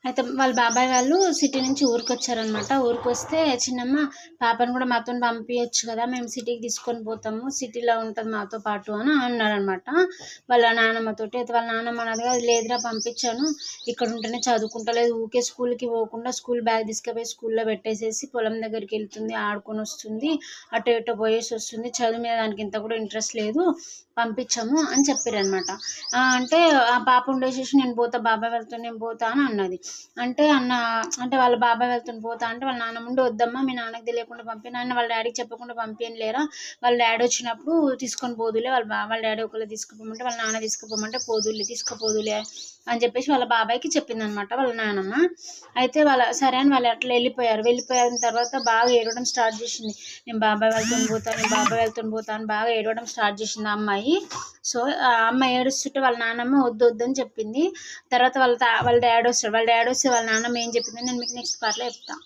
అయితే వాళ్ళ బాబాయ్ వాళ్ళు సిటీ నుంచి ఊరికొచ్చారనమాట. ఊరికొస్తే చిన్నమ్మ పాపను కూడా మాతోని పంపియొచ్చు కదా, మేము సిటీకి తీసుకొని పోతాము, సిటీలో ఉంటుంది మాతో పాటు అని అన్నారనమాట వాళ్ళ నానమ్మతోటి. అయితే వాళ్ళ నానమ్మ అన్నది కాదు, లేదురా పంపించాను, ఇక్కడ ఉంటేనే చదువుకుంటలేదు, ఊకే స్కూల్కి పోకుండా స్కూల్ బ్యాగ్ తీసుకుపోయి స్కూల్లో పెట్టేసేసి పొలం దగ్గరికి వెళ్తుంది, ఆడుకొని వస్తుంది, అటు ఇటు పోయేసి వస్తుంది, చదువు మీద దానికి ఇంత కూడా ఇంట్రెస్ట్ లేదు, పంపించము అని చెప్పారనమాట. అంటే ఆ పాప ఉండేసేసి నేను పోతా, బాబాయ్ వెళ్తా, నేను పోతా అని అన్నది. అంటే వాళ్ళ బాబాయ్ వెళ్తుని పోతా అంటే వాళ్ళ నాన్న ముందు వద్దమ్మా, మీ నాన్నకి తెలియకుండా పంపి, నాన్న వాళ్ళ డాడీకి చెప్పకుండా పంపియని లేరా, వాళ్ళ డాడీ వచ్చినప్పుడు తీసుకొని పోదులే, వాళ్ళ డాడీ ఒకళ్ళు తీసుకుపోమంటే వాళ్ళ నాన్న తీసుకుపోమంటే పోదులే, తీసుకుపోదులే అని చెప్పేసి వాళ్ళ బాబాయ్కి చెప్పింది అనమాట వాళ్ళ నాన్నమ్మ. అయితే సరే అని వాళ్ళు అట్లా వెళ్ళిపోయిన తర్వాత బాగా ఏడవడం స్టార్ట్ చేసింది. నేను బాబాయ్ వెళ్తుని పోతాను, నేను బాబాయ్ వెళ్తుని పోతాను అని బాగా ఏడవడం స్టార్ట్ చేసింది ఆ అమ్మాయి. సో ఆ అమ్మాయి ఏడుస్తుంటే వాళ్ళ నాన్నమ్మ వద్దు వద్దని చెప్పింది. తర్వాత వాళ్ళ డాడీ వస్తాడు, వాళ్ళ డాడీ వస్తే వాళ్ళ నాన్నమ్మ ఏం చెప్పింది నేను మీకు నెక్స్ట్ పార్ట్లో చెప్తాను.